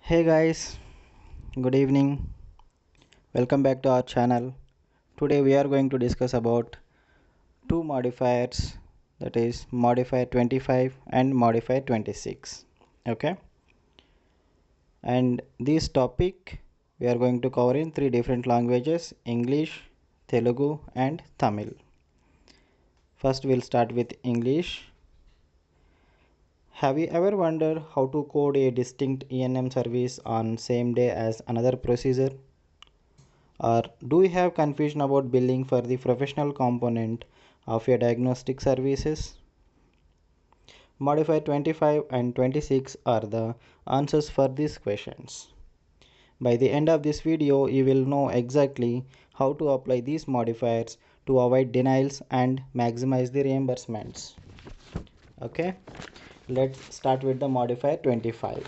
Hey guys, good evening. Welcome back to our channel. Today we are going to discuss about two modifiers, that is modifier 25 and modifier 26. Okay? And this topic we are going to cover in three different languages: English, Telugu and Tamil. First we'll start with English. Have you ever wondered how to code a distinct ENM service on same day as another procedure? Or do you have confusion about billing for the professional component of your diagnostic services? Modifier 25 and 26 are the answers for these questions. By the end of this video, you will know exactly how to apply these modifiers to avoid denials and maximize the reimbursements. Okay, let's start with the modifier 25.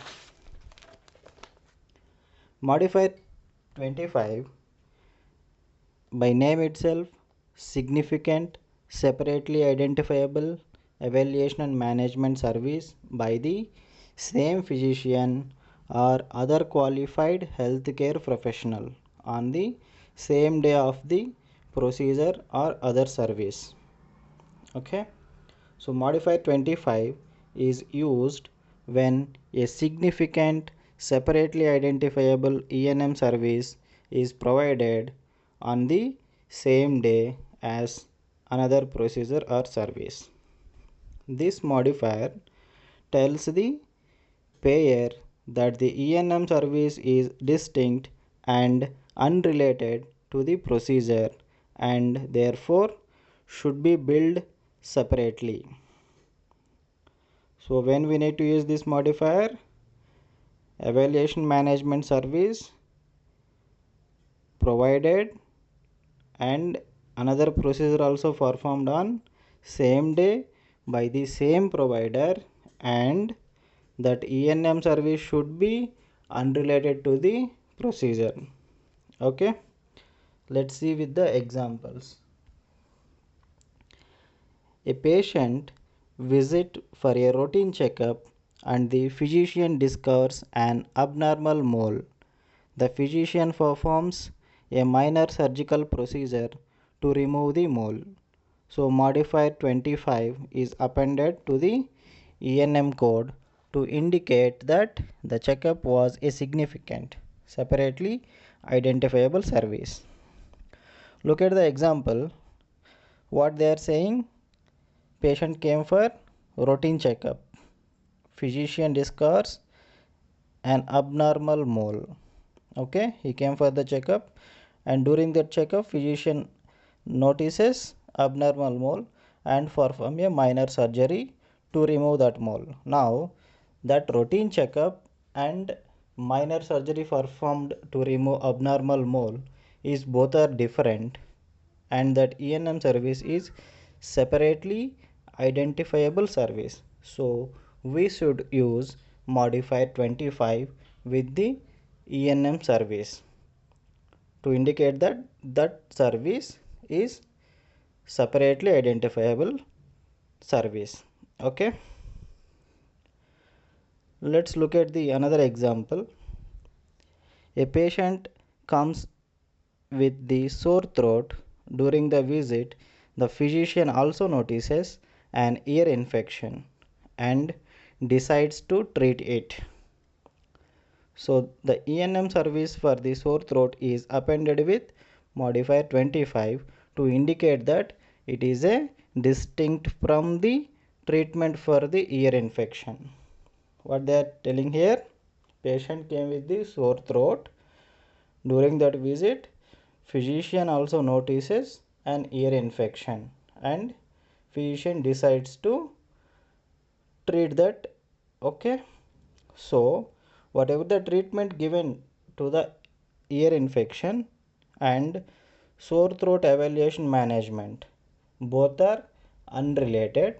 Modifier 25, by name itself, significant, separately identifiable evaluation and management service by the same physician or other qualified healthcare professional on the same day of the procedure or other service. Okay, so modifier 25 is used when a significant, separately identifiable ENM service is provided on the same day as another procedure or service. This modifier tells the payer that the ENM service is distinct and unrelated to the procedure and therefore should be billed separately. So when we need to use this modifier, evaluation management service provided and another procedure also performed on same day by the same provider, and that ENM service should be unrelated to the procedure. Okay, let's see with the examples. A patient visit for a routine checkup and the physician discovers an abnormal mole. The physician performs a minor surgical procedure to remove the mole. So modifier 25 is appended to the ENM code to indicate that the checkup was a significant, separately identifiable service. Look at the example. What they are saying: patient came for routine checkup. Physician discovers an abnormal mole. Okay, he came for the checkup, and during that checkup, physician notices abnormal mole and perform a minor surgery to remove that mole. Now, that routine checkup and minor surgery performed to remove abnormal mole is both are different, and that ENM service is separately identifiable service. So we should use modifier 25 with the ENM service to indicate that that service is separately identifiable service. Okay, let's look at the another example. A patient comes with the sore throat. During the visit, the physician also notices an ear infection and decides to treat it. So the ENM service for the sore throat is appended with modifier 25 to indicate that it is a distinct from the treatment for the ear infection. What they are telling here: patient came with the sore throat. During that visit, physician also notices an ear infection and physician decides to treat that. Okay, so whatever the treatment given to the ear infection and sore throat evaluation management, both are unrelated,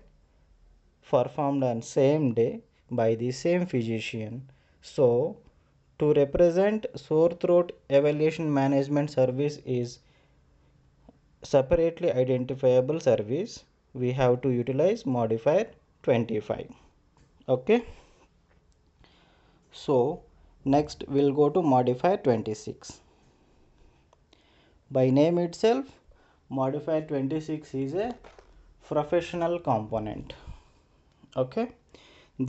performed on same day by the same physician. So to represent sore throat evaluation management service is separately identifiable service, we have to utilize modifier 25. Okay, so Next we'll go to modifier 26. By name itself, modifier 26 is a professional component. Okay,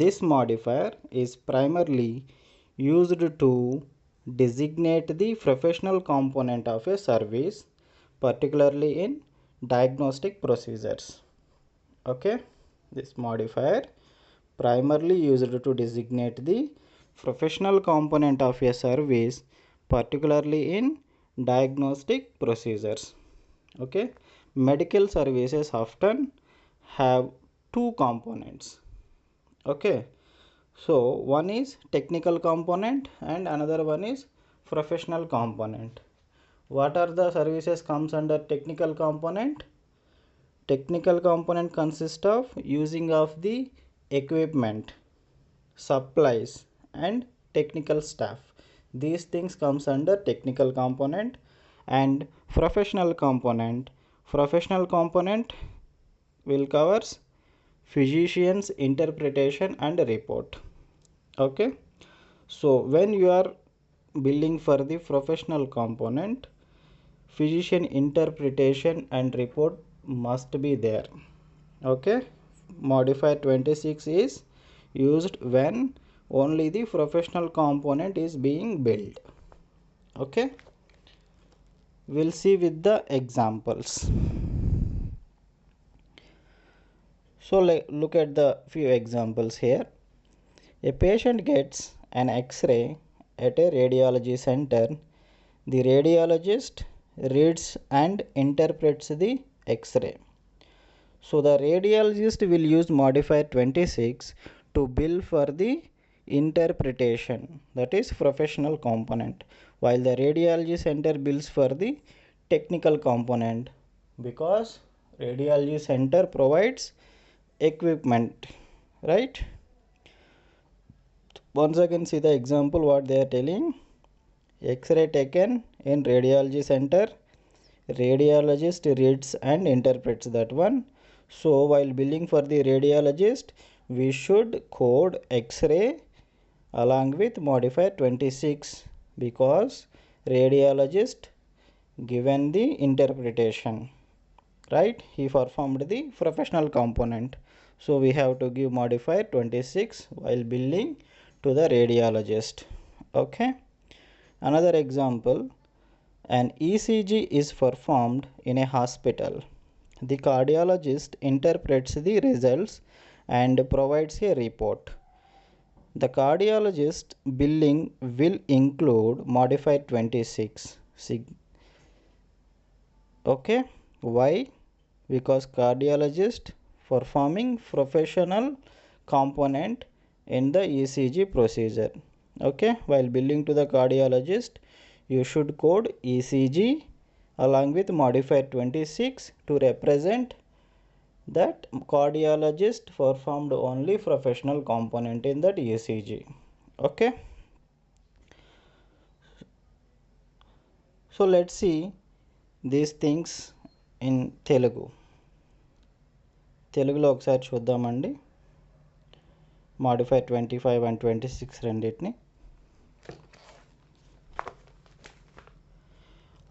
this modifier is primarily used to designate the professional component of a service, particularly in diagnostic procedures. Okay, this modifier primarily used to designate the professional component of a service, particularly in diagnostic procedures. Okay, medical services often have two components. Okay, so one is technical component and another one is professional component. What are the services comes under technical component? Technical component consists of using of the equipment, supplies and technical staff. These things comes under technical component. And professional component will covers physician's interpretation and report. Okay, so when you are billing for the professional component, physician interpretation and report must be there. Okay, modifier 26 is used when only the professional component is being billed. Okay, we'll see with the examples. So look at the few examples here. A patient gets an X-ray at a radiology center. The radiologist reads and interprets the X-ray. So the radiologist will use modifier 26 to bill for the interpretation, that is professional component, while the radiology center bills for the technical component, because radiology center provides equipment, right? Once again see the example what they are telling. X-ray taken in radiology center, radiologist reads and interprets that one. So while billing for the radiologist, we should code X-ray along with modifier 26, because radiologist given the interpretation, right? He performed the professional component. So we have to give modifier 26 while billing to the radiologist. Okay, another example. An ECG is performed in a hospital. The cardiologist interprets the results and provides a report. The cardiologist billing will include modifier 26. Okay, why? Because cardiologist performing professional component in the ECG procedure. Okay, while billing to the cardiologist, you should code ECG along with modifier 26 to represent that cardiologist performed only professional component in that ECG. Okay, so let's see these things in తెలుగులో ఒకసారి చూద్దామండి. Modify 25 and 26 రెండింటిని.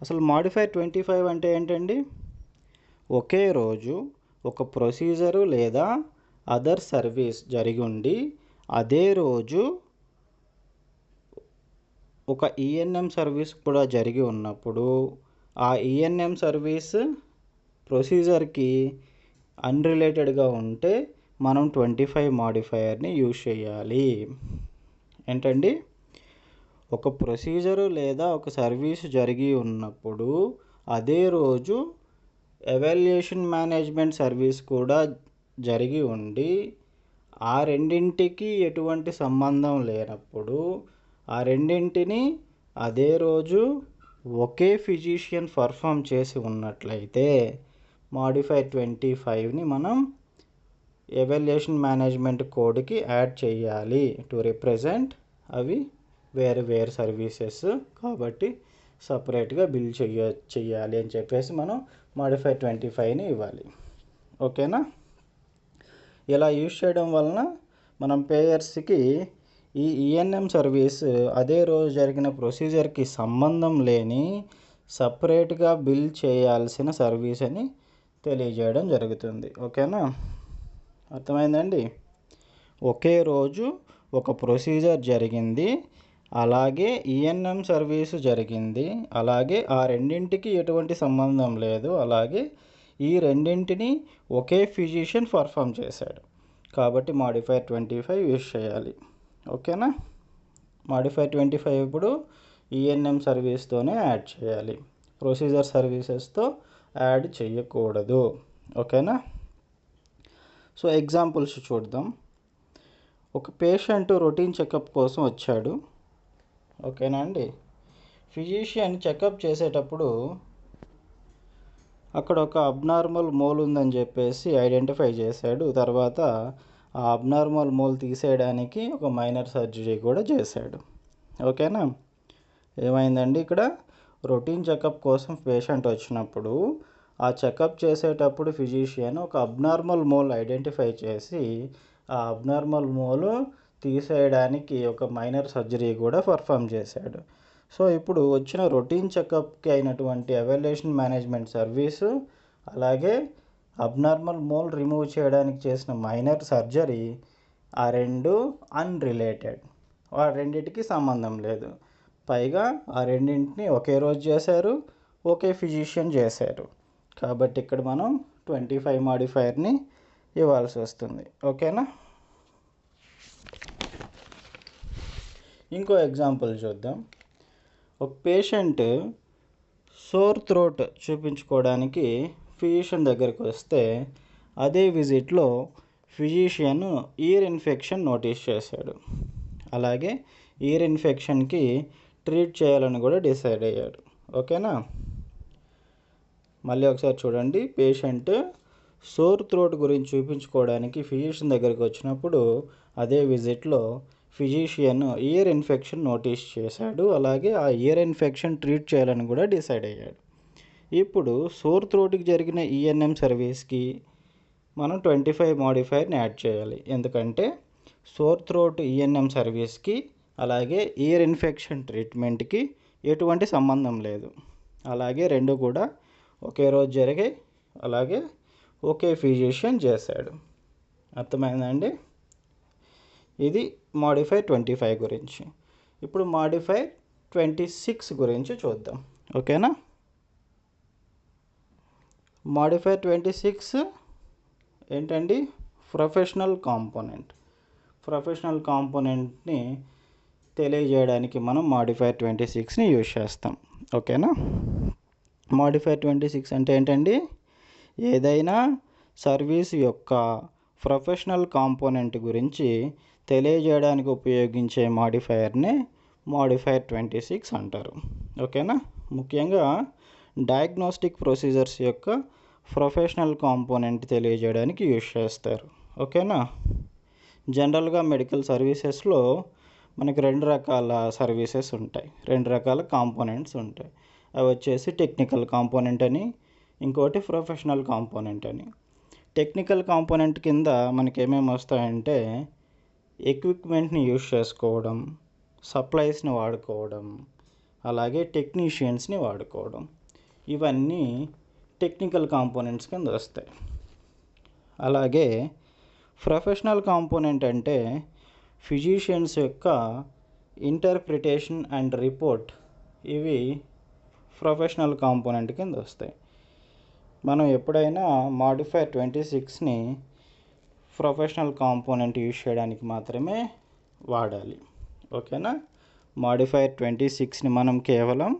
అసలు modify 25 అంటే ఏంటండి? ఒకే రోజు ఒక procedure లేదా అదర్ సర్వీస్ జరిగి ఉండి అదే రోజు ఒక ఈఎన్ఎం సర్వీస్ కూడా జరిగి ఉన్నప్పుడు ఆ ఈఎన్ఎం సర్వీస్ ప్రొసీజర్కి అన్రిలేటెడ్గా ఉంటే మనం 25 మోడిఫైయర్ని యూజ్ చేయాలి. ఏంటండి? ఒక ప్రొసీజరు లేదా ఒక సర్వీస్ జరిగి ఉన్నప్పుడు అదే రోజు ఎవాల్యుయేషన్ మేనేజ్మెంట్ సర్వీస్ కూడా జరిగి ఉండి ఆ రెండింటికి ఎటువంటి సంబంధం లేనప్పుడు ఆ రెండింటిని అదే రోజు ఒకే ఫిజిషియన్ పర్ఫామ్ చేసి ఉన్నట్లయితే మోడిఫై 25ని మనం ఎవాల్యుయేషన్ మేనేజ్మెంట్ కోడ్కి యాడ్ చేయాలి టు రిప్రజెంట్ అవి వేరు వేరు సర్వీసెస్ కాబట్టి సపరేట్గా బిల్ చెయ్యాలి అని చెప్పేసి మనం మోడిఫై 25ని ఇవ్వాలి. ఓకేనా? ఇలా యూజ్ చేయడం వలన మనం పేయర్స్కి ఈ ఈఎన్ఎం సర్వీస్ అదే రోజు జరిగిన ప్రొసీజర్కి సంబంధం లేని సపరేట్గా బిల్ చేయాల్సిన సర్వీస్ అని తెలియజేయడం జరుగుతుంది. ఓకేనా, అర్థమైందండి. ఒకే రోజు ఒక ప్రొసీజర్ జరిగింది, అలాగే ఈఎన్ఎం సర్వీసు జరిగింది, అలాగే ఆ రెండింటికి ఎటువంటి సంబంధం లేదు, అలాగే ఈ రెండింటిని ఒకే ఫిజిషియన్ పర్ఫామ్ చేశాడు. కాబట్టి మాడిఫైర్ 25 యూజ్ చేయాలి. ఓకేనా, మాడిఫైర్ 25 ఇప్పుడు ఈఎన్ఎం సర్వీస్తోనే యాడ్ చేయాలి, ప్రొసీజర్ సర్వీసెస్తో యాడ్ చేయకూడదు. ఓకేనా, సో ఎగ్జాంపుల్స్ చూద్దాం. ఒక పేషెంట్ రొటీన్ చెకప్ కోసం వచ్చాడు. ఓకేనా అండి. ఫిజిషియన్ చెకప్ చేసేటప్పుడు అక్కడ ఒక అబ్నార్మల్ మోల్ ఉందని చెప్పేసి ఐడెంటిఫై చేశాడు. తర్వాత ఆ అబ్నార్మల్ మోల్ తీసేయడానికి ఒక మైనర్ సర్జరీ కూడా చేశాడు. ఓకేనా, ఏమైందండి, ఇక్కడ రొటీన్ చెకప్ కోసం పేషెంట్ వచ్చినప్పుడు ఆ చెకప్ చేసేటప్పుడు ఫిజిషియన్ ఒక అబ్నార్మల్ మోల్ ఐడెంటిఫై చేసి ఆ అబ్నార్మల్ మోల్ తీసేయడానికి ఒక మైనర్ సర్జరీ కూడా పర్ఫామ్ చేశాడు. సో ఇప్పుడు వచ్చిన రొటీన్ చెకప్కి అయినటువంటి ఎవాల్యుయేషన్ మేనేజ్మెంట్ సర్వీసు, అలాగే అబ్నార్మల్ మోల్ రిమూవ్ చేయడానికి చేసిన మైనర్ సర్జరీ, ఆ రెండు అన్రిలేటెడ్, ఆ రెండింటికి సంబంధం లేదు. పైగా ఆ రెండింటిని ఒకే రోజు చేశారు, ఒకే ఫిజిషియన్ చేశారు. కాబట్టి ఇక్కడ మనం 25 మాడిఫైర్ని ఇవ్వాల్సి వస్తుంది. ఓకేనా, ఇంకో ఎగ్జాంపుల్ చూద్దాం. ఒక పేషెంట్ సోర్ థ్రోట్ చూపించుకోవడానికి ఫిజిషియన్ దగ్గరికి వస్తే అదే విజిట్లో ఫిజిషియన్ ఇయర్ ఇన్ఫెక్షన్ నోటీస్ చేశాడు. అలాగే ఇయర్ ఇన్ఫెక్షన్కి ట్రీట్ చేయాలని కూడా డిసైడ్ అయ్యాడు. ఓకేనా, మళ్ళీ ఒకసారి చూడండి. పేషెంట్ సోర్ థ్రోట్ గురించి చూపించుకోవడానికి ఫిజిషియన్ దగ్గరికి వచ్చినప్పుడు అదే విజిట్లో ఫిజిషియన్ ఇయర్ ఇన్ఫెక్షన్ నోటీస్ చేశాడు. అలాగే ఆ ఇయర్ ఇన్ఫెక్షన్ ట్రీట్ చేయాలని కూడా డిసైడ్ అయ్యాడు. ఇప్పుడు సోర్ థ్రోట్కి జరిగిన ఈఎన్ఎం సర్వీస్కి మనం 25 మాడిఫైర్ని యాడ్ చేయాలి. ఎందుకంటే సోర్ థ్రోట్ ఈఎన్ఎం సర్వీస్కి అలాగే ఇయర్ ఇన్ఫెక్షన్ ట్రీట్మెంట్కి ఎటువంటి సంబంధం లేదు. అలాగే రెండు కూడా ఒకే రోజు జరిగాయి, అలాగే ఒకే ఫిజిషియన్ చేశాడు. అర్థమైందండి. ఇది మాడిఫైర్ 25 గురించి. ఇప్పుడు మాడిఫైర్ 26 గురించి చూద్దాం. ఓకేనా, మాడిఫైర్ 26 ఏంటండి, ప్రొఫెషనల్ కాంపోనెంట్. ప్రొఫెషనల్ కాంపోనెంట్ని తెలియజేయడానికి మనం మాడిఫైర్ 26ని యూజ్ చేస్తాం. ఓకేనా, మాడిఫైర్ 26 అంటే ఏంటండి, ఏదైనా సర్వీస్ యొక్క ప్రొఫెషనల్ కాంపోనెంట్ గురించి తెలియజేయడానికి ఉపయోగించే మాడిఫైర్నే మాడిఫైర్ 26 అంటారు. ఓకేనా, ముఖ్యంగా డయాగ్నోస్టిక్ ప్రొసీజర్స్ యొక్క ప్రొఫెషనల్ కాంపోనెంట్ తెలియజేయడానికి యూజ్ చేస్తారు. ఓకేనా, జనరల్గా మెడికల్ సర్వీసెస్లో మనకి రెండు రకాల సర్వీసెస్ ఉంటాయి, రెండు రకాల కాంపోనెంట్స్ ఉంటాయి. అవి వచ్చేసి టెక్నికల్ కాంపోనెంట్ అని, ఇంకోటి ప్రొఫెషనల్ కాంపోనెంట్ అని. టెక్నికల్ కాంపోనెంట్ కింద మనకి ఏమేమి వస్తాయంటే ఎక్విప్మెంట్ని యూజ్ చేసుకోవడం, సప్లైస్ని వాడుకోవడం, అలాగే టెక్నీషియన్స్ని వాడుకోవడం, ఇవన్నీ టెక్నికల్ కాంపోనెంట్స్ కింద వస్తాయి. అలాగే ప్రొఫెషనల్ కాంపోనెంట్ అంటే ఫిజిషియన్స్ యొక్క ఇంటర్ప్రిటేషన్ అండ్ రిపోర్ట్, ఇవి ప్రొఫెషనల్ కాంపోనెంట్ కింద వస్తాయి. మనం ఎప్పుడైనా మాడిఫైర్ 26ని ప్రొఫెషనల్ కాంపోనెంట్ యూజ్ చేయడానికి మాత్రమే వాడాలి. ఓకేనా, మాడిఫైర్ 26ని మనం కేవలం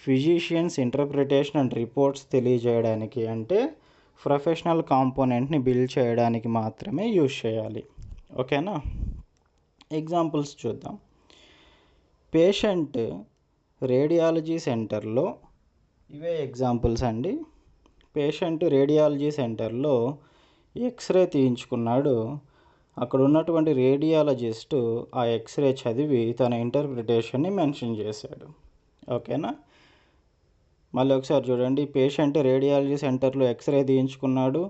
ఫిజిషియన్స్ ఇంటర్ప్రిటేషన్ అండ్ రిపోర్ట్స్ తెలియజేయడానికి, అంటే ప్రొఫెషనల్ కాంపోనెంట్ని బిల్డ్ చేయడానికి మాత్రమే యూజ్ చేయాలి. ఓకేనా, ఎగ్జాంపుల్స్ చూద్దాం. పేషెంట్ రేడియాలజీ సెంటర్లో, ఇవే ఎగ్జాంపుల్స్ అండి. పేషెంట్ రేడియాలజీ సెంటర్లో ఎక్స్రే తీయించుకున్నాడు. అక్కడ ఉన్నటువంటి రేడియాలజిస్టు ఆ ఎక్స్రే చదివి తన ఇంటర్ప్రిటేషన్ని మెన్షన్ చేశాడు. ఓకేనా, మళ్ళీ ఒకసారి చూడండి. పేషెంట్ రేడియాలజీ సెంటర్లో ఎక్స్రే తీయించుకున్నాడు.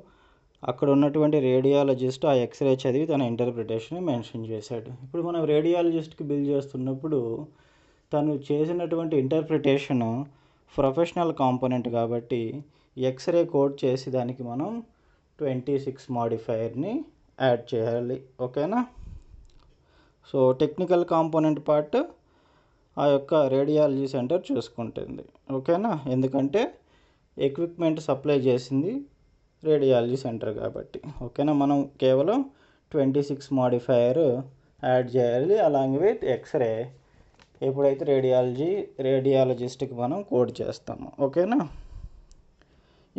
అక్కడ ఉన్నటువంటి రేడియాలజిస్ట్ ఆ ఎక్స్రే చదివి తన ఇంటర్ప్రిటేషన్ మెన్షన్ చేశాడు. ఇప్పుడు మనం రేడియాలజిస్ట్కి బిల్ చేస్తున్నప్పుడు తను చేసినటువంటి ఇంటర్ప్రిటేషను ప్రొఫెషనల్ కాంపోనెంట్ కాబట్టి ఎక్స్రే కోడ్ చేసి దానికి మనం 26 మాడిఫైయర్ని యాడ్ చేయాలి. ఓకేనా? సో టెక్నికల్ కాంపోనెంట్ పార్ట్ ఆ యొక్క రేడియాలజీ సెంటర్ చూసుకుంటుంది. ఓకేనా? ఎందుకంటే ఎక్విప్మెంట్ సప్లై చేసింది రేడియాలజీ సెంటర్ కాబట్టి. ఓకేనా? మనం కేవలం 26 మాడిఫైయర్ యాడ్ చేయాలి అలాంగ్ విత్ ఎక్స్రే ఎప్పుడైతే రేడియాలజిస్ట్కి మనం కోడ్ చేస్తాము. ఓకేనా?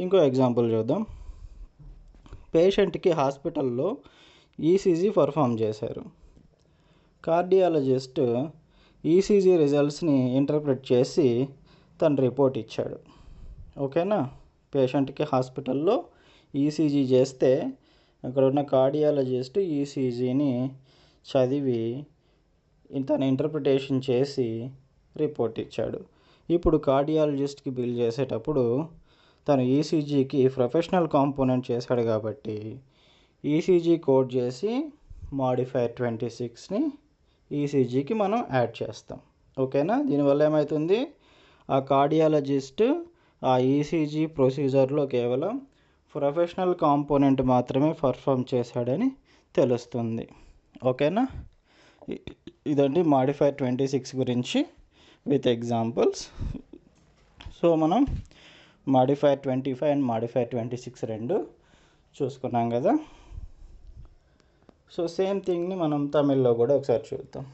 ఇంకో ఎగ్జాంపుల్ చూద్దాం. పేషెంట్కి హాస్పిటల్లో ఈసీజీ పర్ఫామ్ చేశారు. కార్డియాలజిస్ట్ ఈసీజీ రిజల్ట్స్ని ఇంటర్ప్రిట్ చేసి తన రిపోర్ట్ ఇచ్చాడు. ఓకేనా? పేషెంట్కి హాస్పిటల్లో ఈసీజీ చేస్తే అక్కడ ఉన్న కార్డియాలజిస్ట్ ఈసీజీని చదివి తన ఇంటర్ప్రిటేషన్ చేసి రిపోర్ట్ ఇచ్చాడు. ఇప్పుడు కార్డియాలజిస్ట్కి బిల్ చేసేటప్పుడు తను ఈసీజీకి ప్రొఫెషనల్ కాంపోనెంట్ చేశాడు కాబట్టి ఈసీజీ కోడ్ చేసి మాడిఫైర్ 26ని ఈసీజీకి మనం యాడ్ చేస్తాం. ఓకేనా? దీనివల్ల ఏమవుతుంది, ఆ కార్డియాలజిస్ట్ ఆ ఈసీజీ ప్రొసీజర్లో కేవలం ప్రొఫెషనల్ కాంపోనెంట్ మాత్రమే పర్ఫామ్ చేశాడని తెలుస్తుంది. ఓకేనా? ఇదండి మాడిఫైర్ 26 గురించి విత్ ఎగ్జాంపుల్స్. సో మనం మాడిఫైర్ 25 అండ్ మాడిఫైర్ 26 రెండు చూసుకున్నాం కదా. సో సేమ్ థింగ్ని మనం తమిళ్లో కూడా ఒకసారి చూద్దాం.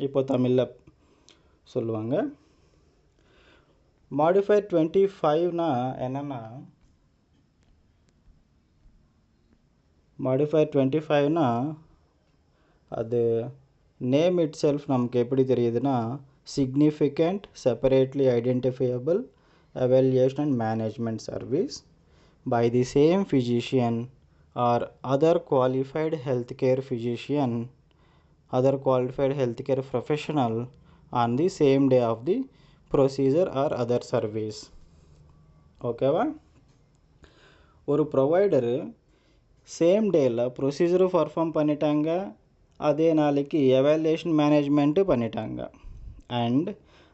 இப்போ தமிழில் சொல்லுவாங்க. மாடிஃபைர் 25னா என்னென்னா, மாடிஃபைர் 25னா அது நேம் இட் செல்ஃப் நமக்கு எப்படி தெரியுதுன்னா, significant separately identifiable evaluation and management service by the same physician or other qualified healthcare professional on the same day of the procedure or other service. ஓகேவா? ஒரு ப்ரொவைடரு சேம் டேயில் ப்ரொசீஜரும் perform பண்ணிட்டாங்க, அதே நாளைக்கு evaluation management பண்ணிட்டாங்க. And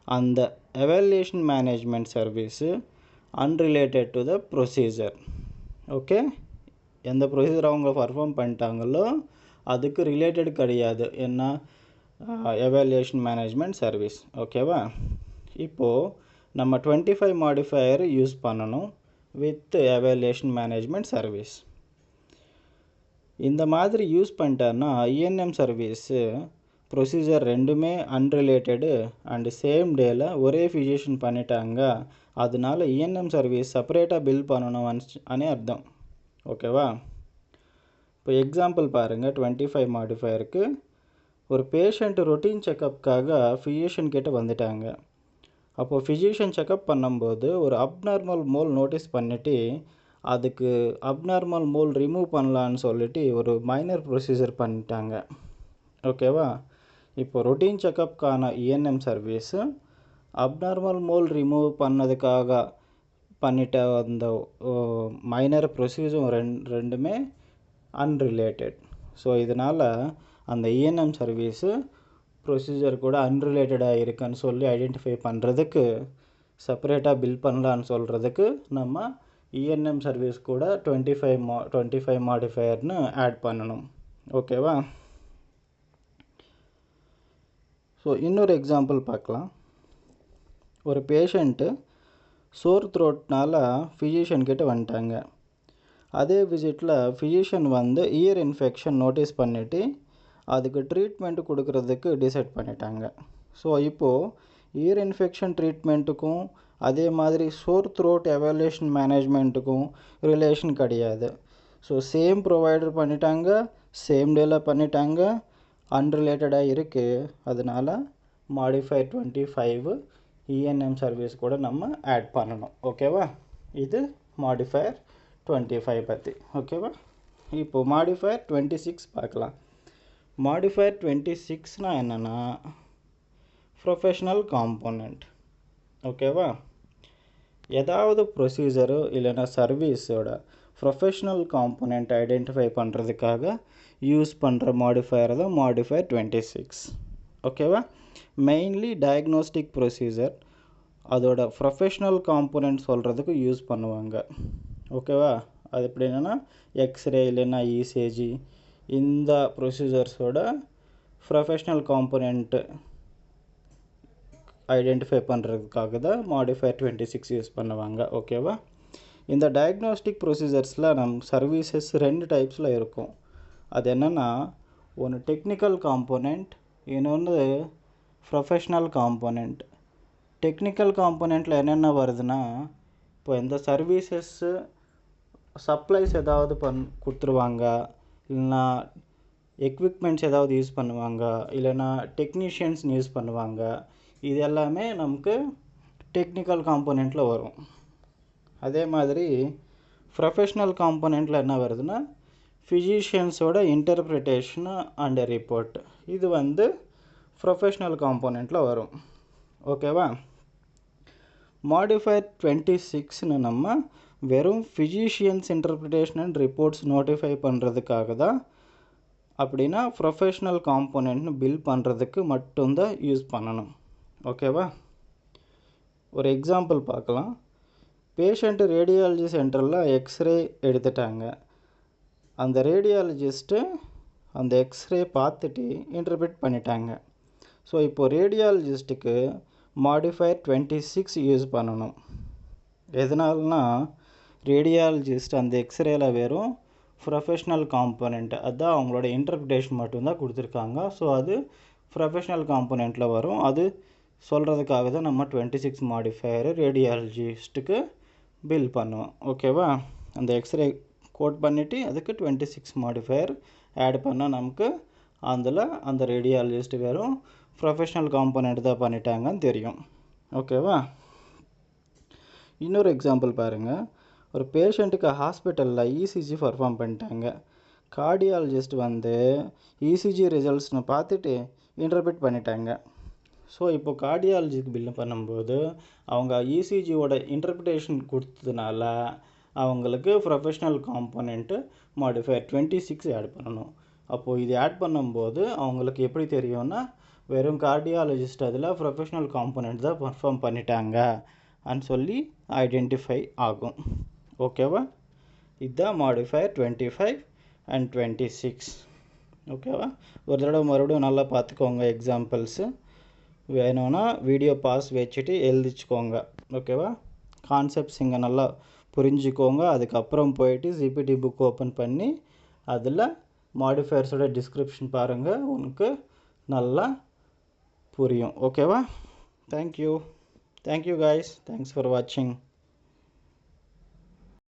அந்த evaluation management service unrelated to the procedure. Okay? எந்த procedure அவங்க பர்ஃபார்ம் பண்ணிட்டாங்களோ அதுக்கு ரிலேட்டட் கிடையாது என்ன எவாலுவேஷன் மேனேஜ்மெண்ட் சர்வீஸ். ஓகேவா? இப்போது நம்ம 25 மாடிஃபையர் யூஸ் பண்ணணும் வித் எவாலுவேஷன் மேனேஜ்மெண்ட் சர்வீஸ். இந்த மாதிரி யூஸ் பண்ணிட்டாருன்னா இஎன்எம் சர்வீஸு ப்ரொசீஜர் ரெண்டுமே அன்ரிலேட்டடு அண்டு சேம் டேயில் ஒரே ஃபிசிஷியன் பண்ணிட்டாங்க, அதனால இஎன்எம் சர்வீஸ் செப்பரேட்டாக பில் பண்ணணும் அனே அர்த்தம். ஓகேவா? இப்போ எக்ஸாம்பிள் பாருங்கள். 25 மாடிஃபையருக்கு ஒரு பேஷண்ட் ரொட்டீன் செக்கப்புக்காக ஃபிசிஷியன் கிட்ட வந்துட்டாங்க. அப்போது ஃபிசிஷியன் செக்கப் பண்ணும்போது ஒரு அப்நார்மல் மோல் நோட்டீஸ் பண்ணிவிட்டு அதுக்கு அப்நார்மல் மோல் ரிமூவ் பண்ணலான்னு சொல்லிட்டு ஒரு மைனர் ப்ரொசீஜர் பண்ணிட்டாங்க. ஓகேவா? இப்போ ரொட்டீன் செக்கப்புக்கான ENM service abnormal mole remove பண்ணதுக்காக பண்ணிட்ட அந்த மைனர் ப்ரொசீஜர் ரெண்டுமே அன்ரிலேட்டட். ஸோ இதனால் அந்த இஎன்எம் சர்வீஸு ப்ரொசீஜர் கூட அன்ரிலேட்டடாக இருக்குன்னு சொல்லி ஐடென்டிஃபை பண்ணுறதுக்கு, செப்பரேட்டாக பில் பண்ணலான்னு சொல்கிறதுக்கு நம்ம இஎன்எம் சர்வீஸ் கூட 25 மாடிஃபையர்னு ஆட் பண்ணணும். ஓகேவா? ஸோ இன்னொரு எக்ஸாம்பிள் பார்க்கலாம். ஒரு பேஷண்ட்டு சோர் த்ரோட்னால் ஃபிசிஷியன் கிட்ட வந்துட்டாங்க. அதே விசிட்டில் ஃபிசிஷியன் வந்து இயர் இன்ஃபெக்ஷன் நோட்டீஸ் பண்ணிவிட்டு அதுக்கு ட்ரீட்மெண்ட்டு கொடுக்கறதுக்கு டிசைட் பண்ணிட்டாங்க. ஸோ இப்போது இயர் இன்ஃபெக்ஷன் ட்ரீட்மெண்ட்டுக்கும் அதே மாதிரி சோர் த்ரோட் எவாலுவேஷன் மேனேஜ்மெண்ட்டுக்கும் ரிலேஷன் கிடையாது. ஸோ சேம் ப்ரொவைடர் பண்ணிட்டாங்க, சேம் டேயில் பண்ணிட்டாங்க, அன்ரிலேட்டடாக இருக்குது. அதனால் மாடிஃபைர் 25 இஎன்எம் சர்வீஸ் கூட நம்ம ஆட் பண்ணணும். ஓகேவா? இது மாடிஃபைர் 25 பற்றி. ஓகேவா? இப்போது மாடிஃபைர் 26 பார்க்கலாம். மாடிஃபைர் 26னா என்னென்னா ப்ரொஃபஷனல் காம்போனண்ட். ஓகேவா? ஏதாவது ப்ரொசீஜரோ இல்லைன்னா சர்வீஸோட ப்ரொஃபஷ்னல் காம்போனண்ட் ஐடென்டிஃபை பண்ணுறதுக்காக யூஸ் பண்ணுற மாடிஃபையர் தான் மாடிஃபையர் 26. ஓகேவா? மெயின்லி டயக்னோஸ்டிக் ப்ரொசீஜர் அதோட ப்ரொஃபஷ்னல் காம்போனண்ட் சொல்கிறதுக்கு யூஸ் பண்ணுவாங்க. ஓகேவா? அது எப்படி என்னென்னா எக்ஸ்ரே இல்லைன்னா இசிஜி இந்த ப்ரொசீஜர்ஸோட ப்ரொஃபஷ்னல் காம்போனண்ட் ஐடென்டிஃபை பண்ணுறதுக்காக தான் மாடிஃபையர் 26 யூஸ் பண்ணுவாங்க. ஓகேவா? இந்த டயக்னோஸ்டிக் ப்ரொசீஜர்ஸில் நம்ம சர்வீசஸ் 2 டைப்ஸில் இருக்கும். அது என்னென்னா ஒன்று டெக்னிக்கல் காம்போனண்ட், இன்னொன்று ப்ரொஃபஷ்னல் காம்போனண்ட். டெக்னிக்கல் காம்போனண்ட்டில் என்னென்ன வருதுன்னா இப்போ எந்த சர்வீசஸ்ஸு சப்ளைஸ் ஏதாவது கொடுத்துருவாங்க, இல்லைன்னா எக்விப்மெண்ட்ஸ் ஏதாவது யூஸ் பண்ணுவாங்க, இல்லைன்னா டெக்னீஷியன்ஸ் யூஸ் பண்ணுவாங்க. இது எல்லாமே நமக்கு டெக்னிக்கல் காம்போனண்ட்டில் வரும். அதே மாதிரி ப்ரொஃபஷ்னல் காம்போனண்ட்டில் என்ன வருதுன்னா ஃபிசிஷியன்ஸோட இன்டர்பிரிட்டேஷன் அண்ட் ரிப்போர்ட். இது ப்ரொஃபஷ்னல் காம்போனண்ட்டில் வரும். ஓகேவா? மாடிஃபையர் 26ன்னு நம்ம வெறும் physicians interpretation and reports notify பண்ணுறதுக்காக தான், அப்படின்னா ப்ரொஃபஷ்னல் காம்போனண்ட்னு பில் பண்ணுறதுக்கு மட்டும்தான் யூஸ் பண்ணணும். ஓகேவா? ஒரு எக்ஸாம்பிள் பார்க்கலாம். பேஷண்ட்டு ரேடியாலஜி சென்டரில் எக்ஸ்ரே எடுத்துட்டாங்க. அந்த ரேடியாலஜிஸ்ட்டு அந்த எக்ஸ்ரே பார்த்துட்டு இன்டர்பிரேட் பண்ணிட்டாங்க. ஸோ இப்போது ரேடியாலஜிஸ்ட்டுக்கு மாடிஃபையர் 26 யூஸ் பண்ணணும். எதனால்னா ரேடியாலஜிஸ்ட் அந்த எக்ஸ்ரேல வெறும் ப்ரொஃபஷ்னல் காம்போனண்ட் அதுதான் அவங்களோட இன்டர்பிரிட்டேஷன் மட்டும்தான் கொடுத்துருக்காங்க. ஸோ அது ப்ரொஃபஷ்னல் காம்போனண்ட்டில் வரும். அது சொல்கிறதுக்காக தான் நம்ம 26 மாடிஃபையர் ரேடியாலஜிஸ்ட்டுக்கு பில் பண்ணுவோம். ஓகேவா? அந்த எக்ஸ்ரே கோட் பண்ணிவிட்டு அதுக்கு 26 மாடிஃபையர் ஆட் பண்ணால் நமக்கு அதில் அந்த ரேடியாலஜிஸ்ட் வெறும் ப்ரொஃபஷ்னல் காம்போனண்ட் தான் பண்ணிட்டாங்கன்னு தெரியும். ஓகேவா? இன்னொரு எக்ஸாம்பிள் பாருங்கள். ஒரு பேஷண்ட்டுக்கு ஹாஸ்பிட்டலில் இசிஜி பர்ஃபார்ம் பண்ணிட்டாங்க. கார்டியாலஜிஸ்ட் இசிஜி ரிசல்ட்ஸ்னு பார்த்துட்டு இன்டர்பிரேட் பண்ணிட்டாங்க. ஸோ இப்போ கார்டியாலஜிக்கு பில்லு பண்ணும்போது அவங்க இசிஜியோட இன்டர்பிரிட்டேஷன் கொடுத்ததுனால அவங்களுக்கு ப்ரொஃபஷ்னல் காம்போனண்ட்டு மாடிஃபையர் 26 ஆட் பண்ணணும். அப்போது இது ஆட் பண்ணும்போது அவங்களுக்கு எப்படி தெரியும்னா வெறும் கார்டியாலஜிஸ்ட் அதில் ப்ரொஃபஷ்னல் காம்போனண்ட் தான் பர்ஃபார்ம் பண்ணிட்டாங்க அன்னு சொல்லி ஐடென்டிஃபை ஆகும். ஓகேவா? இதுதான் மாடிஃபையர் 25 அண்ட் 26. ஓகேவா? ஒரு தடவை மறுபடியும் நல்லா பார்த்துக்கோங்க. எக்ஸாம்பிள்ஸு வேணும்னா வீடியோ பாஸ் வச்சுட்டு எழுதிச்சுக்கோங்க. ஓகேவா? கான்செப்ட்ஸ் இங்கே நல்லா புரிஞ்சுக்கோங்க. அதுக்கப்புறம் போயிட்டு ஜிபிடி புக் ஓப்பன் பண்ணி அதில் மாடிஃபையர்ஸோட டிஸ்கிரிப்ஷன் பாருங்கள். உனக்கு நல்லா புரியும். ஓகேவா? Thank you guys. தேங்க்ஸ் ஃபார் வாட்சிங்.